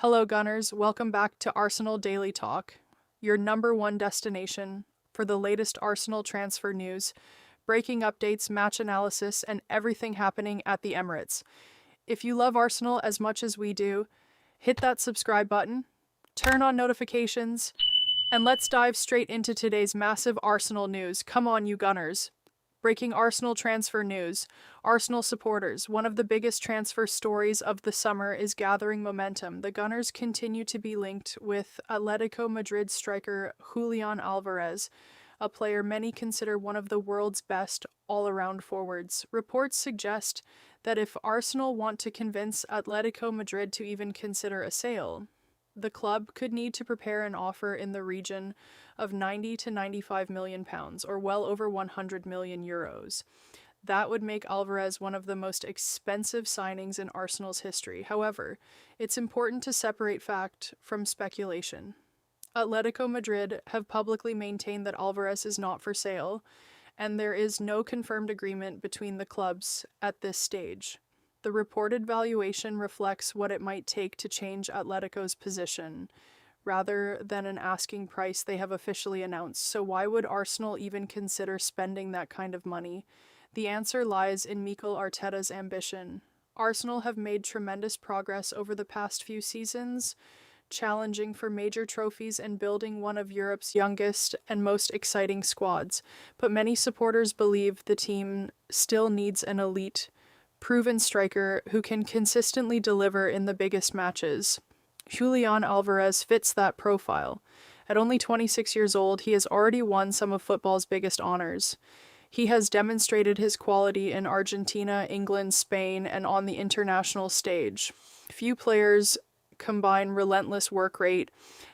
Hello, Gunners. Welcome back to Arsenal Daily Talk, your number one destination for the latest Arsenal transfer news, breaking updates, match analysis, and everything happening at the Emirates. If you love Arsenal as much as we do, hit that subscribe button, turn on notifications, and let's dive straight into today's massive Arsenal news. Come on, you Gunners. Breaking Arsenal transfer news. Arsenal supporters, one of the biggest transfer stories of the summer is gathering momentum. The Gunners continue to be linked with Atletico Madrid striker Julián Álvarez, a player many consider one of the world's best all-around forwards. Reports suggest that if Arsenal want to convince Atletico Madrid to even consider a sale, the club could need to prepare an offer in the region of 90 to 95 million pounds, or well over 100 million euros. That would make Alvarez one of the most expensive signings in Arsenal's history. However, it's important to separate fact from speculation. Atletico Madrid have publicly maintained that Alvarez is not for sale, and there is no confirmed agreement between the clubs at this stage. The reported valuation reflects what it might take to change Atletico's position, rather than an asking price they have officially announced. So why would Arsenal even consider spending that kind of money? The answer lies in Mikel Arteta's ambition. Arsenal have made tremendous progress over the past few seasons, challenging for major trophies and building one of Europe's youngest and most exciting squads. But many supporters believe the team still needs an elite, proven striker who can consistently deliver in the biggest matches. Julián Álvarez fits that profile. At only 26 years old, he has already won some of football's biggest honors. He has demonstrated his quality in Argentina, England, Spain, and on the international stage. Few players combine relentless work rate,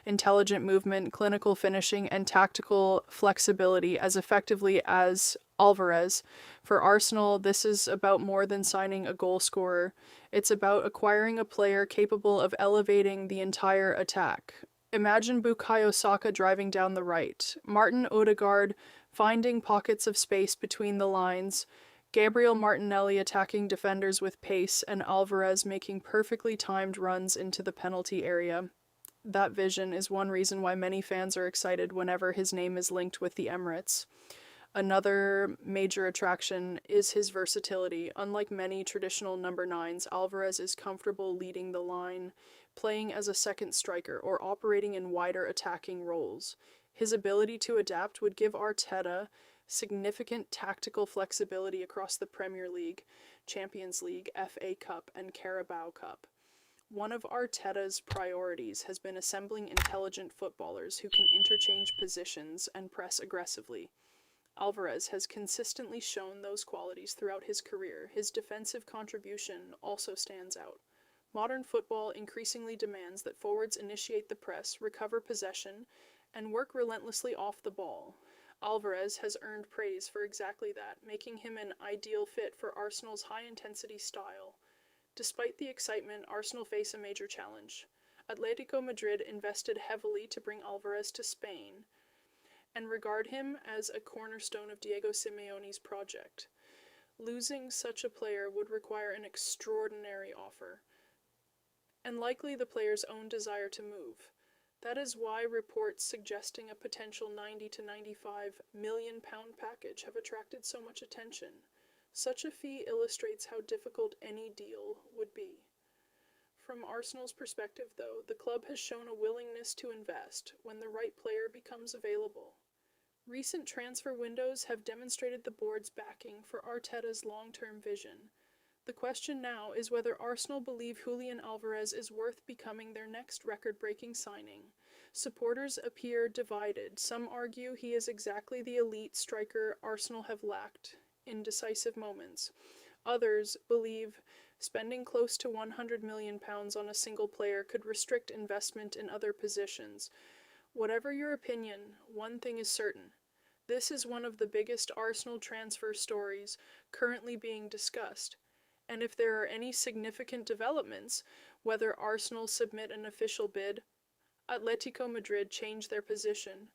intelligent movement, clinical finishing, and tactical flexibility as effectively as Alvarez. For Arsenal, this is about more than signing a goal scorer. It's about acquiring a player capable of elevating the entire attack. Imagine Bukayo Saka driving down the right, Martin Odegaard finding pockets of space between the lines, Gabriel Martinelli attacking defenders with pace, and Alvarez making perfectly timed runs into the penalty area. That vision is one reason why many fans are excited whenever his name is linked with the Emirates. Another major attraction is his versatility. Unlike many traditional number nines, Alvarez is comfortable leading the line, playing as a second striker, or operating in wider attacking roles. His ability to adapt would give Arteta significant tactical flexibility across the Premier League, Champions League, FA Cup, and Carabao Cup. One of Arteta's priorities has been assembling intelligent footballers who can interchange positions and press aggressively. Alvarez has consistently shown those qualities throughout his career. His defensive contribution also stands out. Modern football increasingly demands that forwards initiate the press, recover possession, and work relentlessly off the ball. Alvarez has earned praise for exactly that, making him an ideal fit for Arsenal's high-intensity style. Despite the excitement, Arsenal face a major challenge. Atletico Madrid invested heavily to bring Alvarez to Spain, and regard him as a cornerstone of Diego Simeone's project. Losing such a player would require an extraordinary offer, and likely the player's own desire to move. That is why reports suggesting a potential 90 to 95 million pound package have attracted so much attention. Such a fee illustrates how difficult any deal would be. From Arsenal's perspective, though, the club has shown a willingness to invest when the right player becomes available. Recent transfer windows have demonstrated the board's backing for Arteta's long-term vision. The question now is whether Arsenal believe Julián Álvarez is worth becoming their next record-breaking signing. Supporters appear divided. Some argue he is exactly the elite striker Arsenal have lacked in decisive moments. Others believe spending close to £100 million on a single player could restrict investment in other positions. Whatever your opinion, one thing is certain. This is one of the biggest Arsenal transfer stories currently being discussed. And if there are any significant developments, whether Arsenal submit an official bid, Atletico Madrid change their position,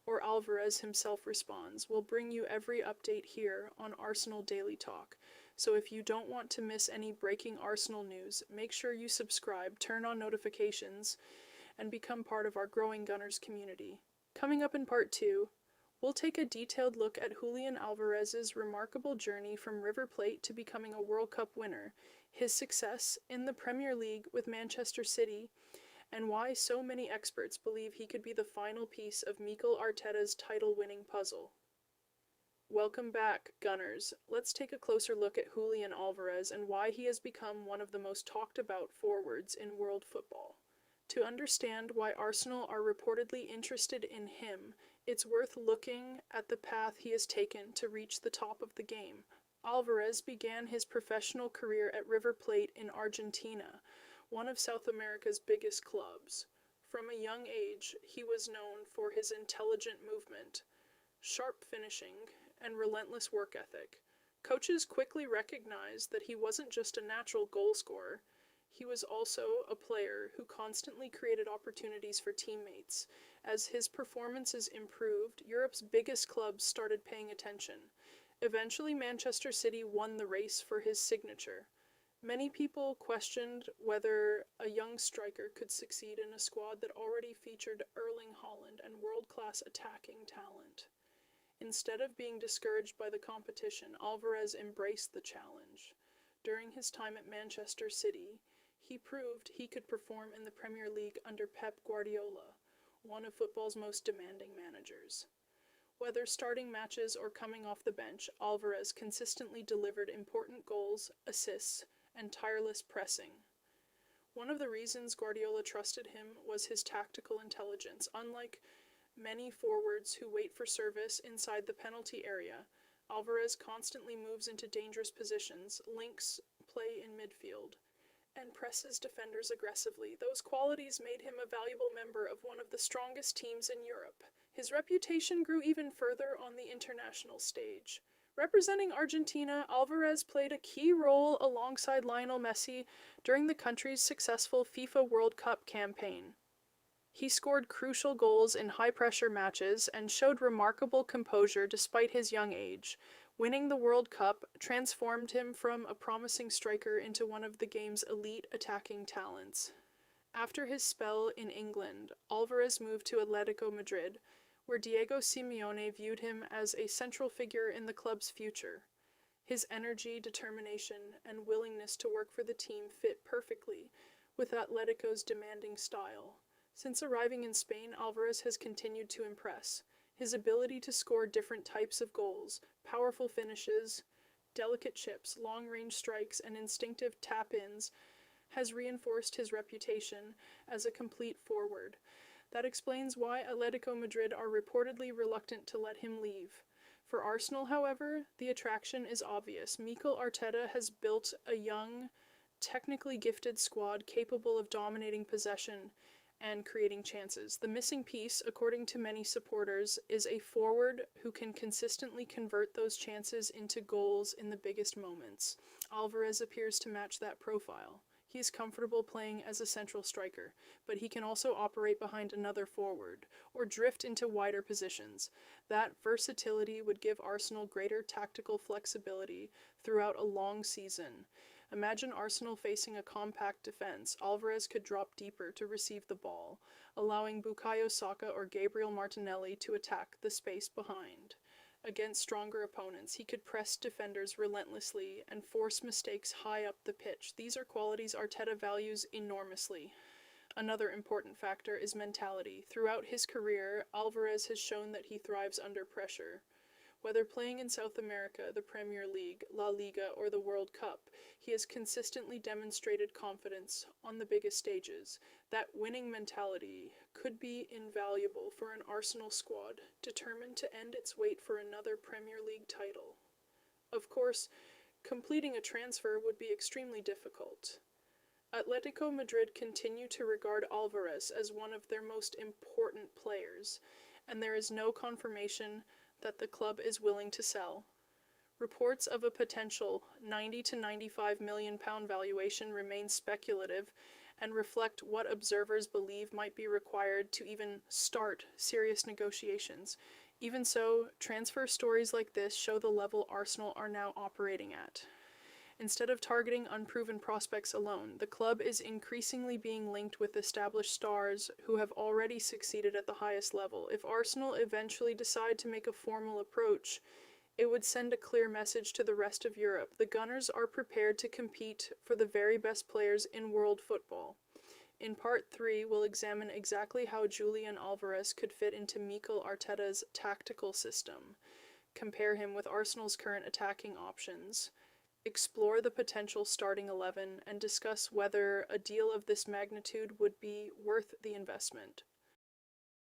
or Alvarez himself responds, we'll bring you every update here on Arsenal Daily Talk. So if you don't want to miss any breaking Arsenal news, make sure you subscribe, turn on notifications, and become part of our growing Gunners community. Coming up in part 2, we'll take a detailed look at Julian Alvarez's remarkable journey from River Plate to becoming a World Cup winner, his success in the Premier League with Manchester City, and why so many experts believe he could be the final piece of Mikel Arteta's title-winning puzzle. Welcome back, Gunners. Let's take a closer look at Julian Álvarez and why he has become one of the most talked about forwards in world football. To understand why Arsenal are reportedly interested in him, it's worth looking at the path he has taken to reach the top of the game. Alvarez began his professional career at River Plate in Argentina, one of South America's biggest clubs. From a young age, he was known for his intelligent movement, sharp finishing, and relentless work ethic. Coaches quickly recognized that he wasn't just a natural goal scorer, he was also a player who constantly created opportunities for teammates. As his performances improved, Europe's biggest clubs started paying attention. Eventually, Manchester City won the race for his signature. Many people questioned whether a young striker could succeed in a squad that already featured Erling Haaland and world-class attacking talent. Instead of being discouraged by the competition, Alvarez embraced the challenge. During his time at Manchester City, he proved he could perform in the Premier League under Pep Guardiola, one of football's most demanding managers. Whether starting matches or coming off the bench, Alvarez consistently delivered important goals, assists, and tireless pressing. One of the reasons Guardiola trusted him was his tactical intelligence. Unlike many forwards who wait for service inside the penalty area, Alvarez constantly moves into dangerous positions, links play in midfield, and presses defenders aggressively. Those qualities made him a valuable member of one of the strongest teams in Europe. His reputation grew even further on the international stage. Representing Argentina, Alvarez played a key role alongside Lionel Messi during the country's successful FIFA World Cup campaign. He scored crucial goals in high-pressure matches and showed remarkable composure despite his young age. Winning the World Cup transformed him from a promising striker into one of the game's elite attacking talents. After his spell in England, Alvarez moved to Atlético Madrid, where Diego Simeone viewed him as a central figure in the club's future. His energy, determination, and willingness to work for the team fit perfectly with Atletico's demanding style. Since arriving in Spain, Alvarez has continued to impress. His ability to score different types of goals, powerful finishes, delicate chips, long-range strikes, and instinctive tap-ins has reinforced his reputation as a complete forward. That explains why Atletico Madrid are reportedly reluctant to let him leave. For Arsenal, however, the attraction is obvious. Mikel Arteta has built a young, technically gifted squad capable of dominating possession and creating chances. The missing piece, according to many supporters, is a forward who can consistently convert those chances into goals in the biggest moments. Alvarez appears to match that profile. He is comfortable playing as a central striker, but he can also operate behind another forward, or drift into wider positions. That versatility would give Arsenal greater tactical flexibility throughout a long season. Imagine Arsenal facing a compact defense. Alvarez could drop deeper to receive the ball, allowing Bukayo Saka or Gabriel Martinelli to attack the space behind. Against stronger opponents, he could press defenders relentlessly and force mistakes high up the pitch. These are qualities Arteta values enormously. Another important factor is mentality. Throughout his career, Alvarez has shown that he thrives under pressure. Whether playing in South America, the Premier League, La Liga, or the World Cup, he has consistently demonstrated confidence on the biggest stages. That winning mentality could be invaluable for an Arsenal squad determined to end its wait for another Premier League title. Of course, completing a transfer would be extremely difficult. Atletico Madrid continue to regard Alvarez as one of their most important players, and there is no confirmation that the club is willing to sell. Reports of a potential £90 to £95 million valuation remain speculative and reflect what observers believe might be required to even start serious negotiations. Even so, transfer stories like this show the level Arsenal are now operating at. Instead of targeting unproven prospects alone, the club is increasingly being linked with established stars who have already succeeded at the highest level. If Arsenal eventually decide to make a formal approach, it would send a clear message to the rest of Europe. The Gunners are prepared to compete for the very best players in world football. In part 3, we'll examine exactly how Julian Alvarez could fit into Mikel Arteta's tactical system, compare him with Arsenal's current attacking options, explore the potential starting 11, and discuss whether a deal of this magnitude would be worth the investment.